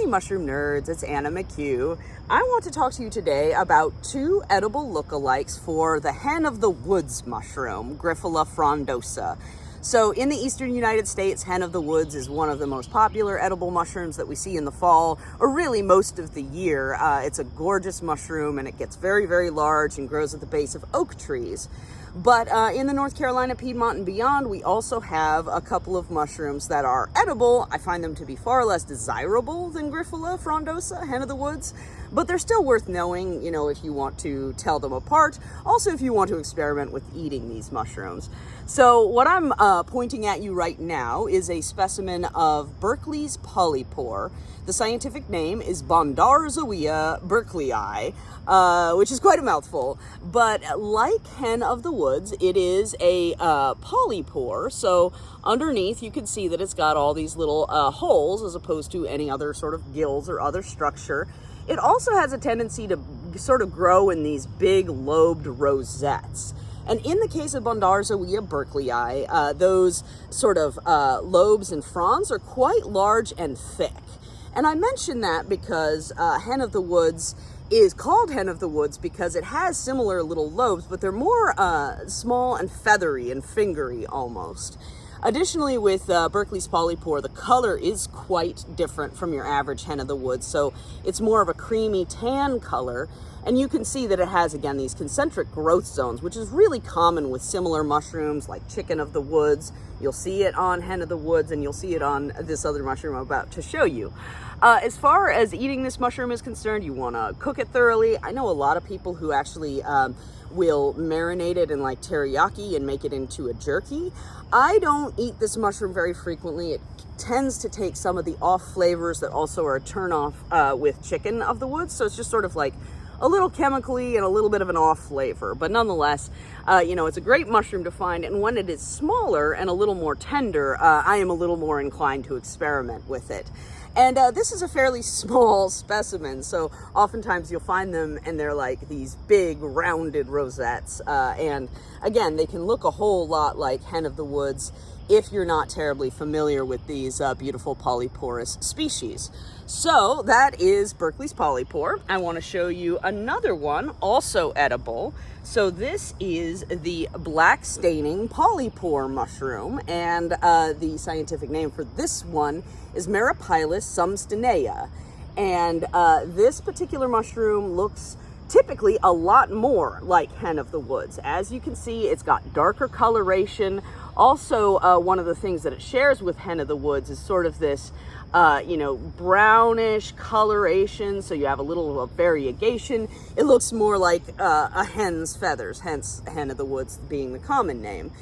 Hey mushroom nerds, it's Anna McHugh. I want to talk to you today about two edible lookalikes for the hen of the woods mushroom, Grifola frondosa. So in the eastern United States, hen of the woods is one of the most popular edible mushrooms that we see in the fall, or really most of the year. It's a gorgeous mushroom and it gets very, very large and grows at the base of oak trees. But in the North Carolina, Piedmont, and beyond, we also have a couple of mushrooms that are edible. I find them to be far less desirable than Grifola frondosa, hen of the woods, but they're still worth knowing, you know, if you want to tell them apart. Also, if you want to experiment with eating these mushrooms. So what I'm pointing at you right now is a specimen of Berkeley's polypore. The scientific name is Bondarzewia berkeleyi, which is quite a mouthful. But like hen of the woods, it is a polypore. So underneath, you can see that it's got all these little holes as opposed to any other sort of gills or other structure. It also has a tendency to sort of grow in these big lobed rosettes. And in the case of Bondarzewia berkeleyi, those sort of lobes and fronds are quite large and thick. And I mention that because hen of the woods is called hen of the woods because it has similar little lobes, but they're more small and feathery and fingery almost. Additionally, with Berkeley's polypore, the color is quite different from your average hen of the woods. So it's more of a creamy tan color. And you can see that it has, again, these concentric growth zones, which is really common with similar mushrooms like chicken of the woods. You'll see it on hen of the woods, and you'll see it on this other mushroom I'm about to show you. As far as eating this mushroom is concerned, you want to cook it thoroughly. I know a lot of people who actually will marinate it in like teriyaki and make it into a jerky. I don't eat this mushroom very frequently. It tends to take some of the off flavors that also are a turn off with chicken of the woods. So it's just sort of like a little chemically and a little bit of an off flavor, but nonetheless, you know, it's a great mushroom to find. And when it is smaller and a little more tender, I am a little more inclined to experiment with it. And this is a fairly small specimen, so oftentimes you'll find them and they're like these big rounded rosettes. And again, they can look a whole lot like hen of the woods if you're not terribly familiar with these beautiful polyporous species. So that is Berkeley's polypore. I want to show you another one, also edible. So this is the black staining polypore mushroom, and the scientific name for this one is Meripilus sumstinei. And this particular mushroom looks typically a lot more like hen of the woods. As you can see, it's got darker coloration. Also, one of the things that it shares with hen of the woods is sort of this, you know, brownish coloration. So you have a little variegation. It looks more like a hen's feathers, hence hen of the woods being the common name.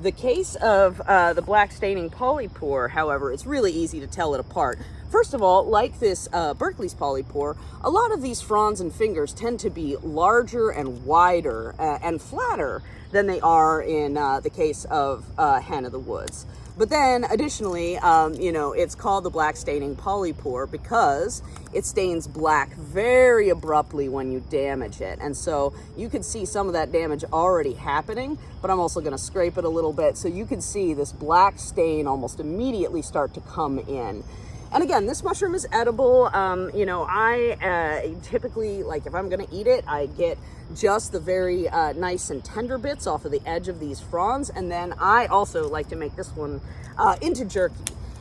The case of the black staining polypore, however, it's really easy to tell it apart. First of all, like this Berkeley's polypore, a lot of these fronds and fingers tend to be larger and wider and flatter than they are in the case of hen of the woods. But then additionally, you know, it's called the black staining polypore because it stains black very abruptly when you damage it. And so you can see some of that damage already happening, but I'm also going to scrape it a little bit so you can see this black stain almost immediately start to come in. And again, this mushroom is edible. You know, I typically, like if I'm going to eat it, I get just the very nice and tender bits off of the edge of these fronds. And then I also like to make this one into jerky.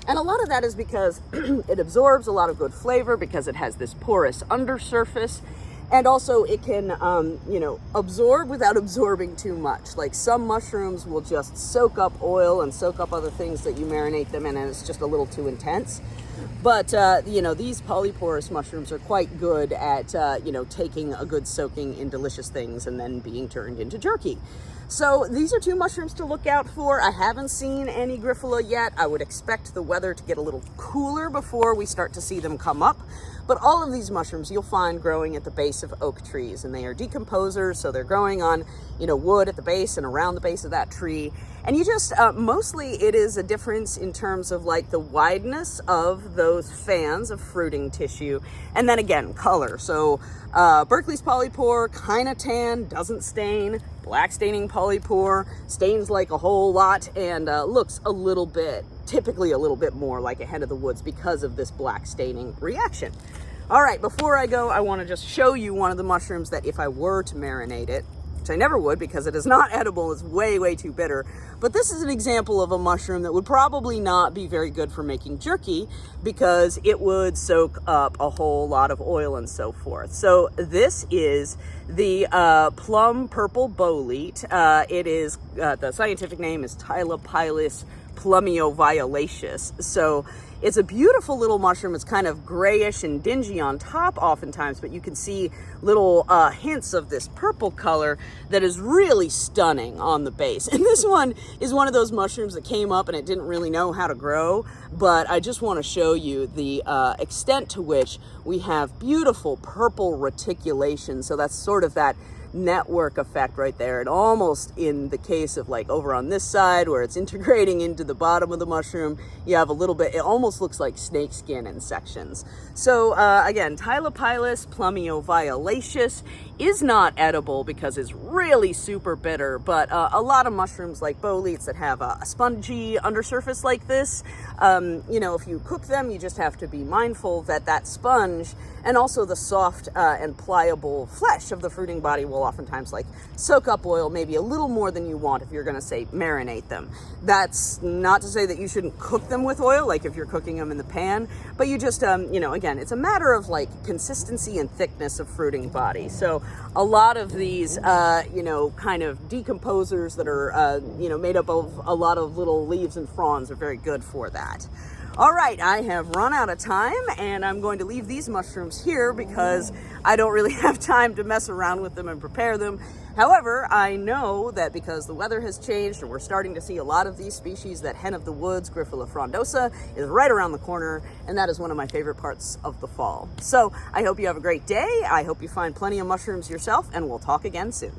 And a lot of that is because it absorbs a lot of good flavor because it has this porous undersurface. And also it can, you know, absorb without absorbing too much. Like some mushrooms will just soak up oil and soak up other things that you marinate them in, and it's just a little too intense. But, you know, these polyporous mushrooms are quite good at, you know, taking a good soaking in delicious things and then being turned into jerky. So these are two mushrooms to look out for. I haven't seen any Grifola yet. I would expect the weather to get a little cooler before we start to see them come up. But all of these mushrooms you'll find growing at the base of oak trees, and they are decomposers, so they're growing on, you know, wood at the base and around the base of that tree. And you just, mostly it is a difference in terms of like the wideness of those fans of fruiting tissue. And then again, color. So Berkeley's polypore, kind of tan, doesn't stain. Black staining polypore stains like a whole lot and looks a little bit typically a little bit more like a hen of the woods because of this black staining reaction. All right, before I go, I want to just show you one of the mushrooms that if I were to marinate it, which I never would because it is not edible, it's way, way too bitter. But this is an example of a mushroom that would probably not be very good for making jerky because it would soak up a whole lot of oil and so forth. So this is the plum purple bolete. It is, the scientific name is Meripilus plumioviolaceus. So it's a beautiful little mushroom. It's kind of grayish and dingy on top oftentimes, but you can see little hints of this purple color that is really stunning on the base. And this one is one of those mushrooms that came up and it didn't really know how to grow, but I just want to show you the extent to which we have beautiful purple reticulation. So that's sort of that network effect right there, and almost in the case of like over on this side where it's integrating into the bottom of the mushroom, you have a little bit, it almost looks like snake skin in sections. So again, Meripilus plumioviolaceus is not edible because it's really super bitter, but a lot of mushrooms like boletes that have a spongy undersurface like this, you know, if you cook them, you just have to be mindful that that sponge and also the soft and pliable flesh of the fruiting body will oftentimes like soak up oil maybe a little more than you want if you're going to say marinate them. That's not to say that you shouldn't cook them with oil, like if you're cooking them in the pan, but you just, you know, again, it's a matter of like consistency and thickness of fruiting body. So a lot of these, you know, kind of decomposers that are, you know, made up of a lot of little leaves and fronds are very good for that. All right, I have run out of time and I'm going to leave these mushrooms here because I don't really have time to mess around with them and prepare them. However, I know that because the weather has changed and we're starting to see a lot of these species, that hen of the woods, Grifola frondosa, is right around the corner, and that is one of my favorite parts of the fall. So I hope you have a great day. I hope you find plenty of mushrooms yourself, and we'll talk again soon.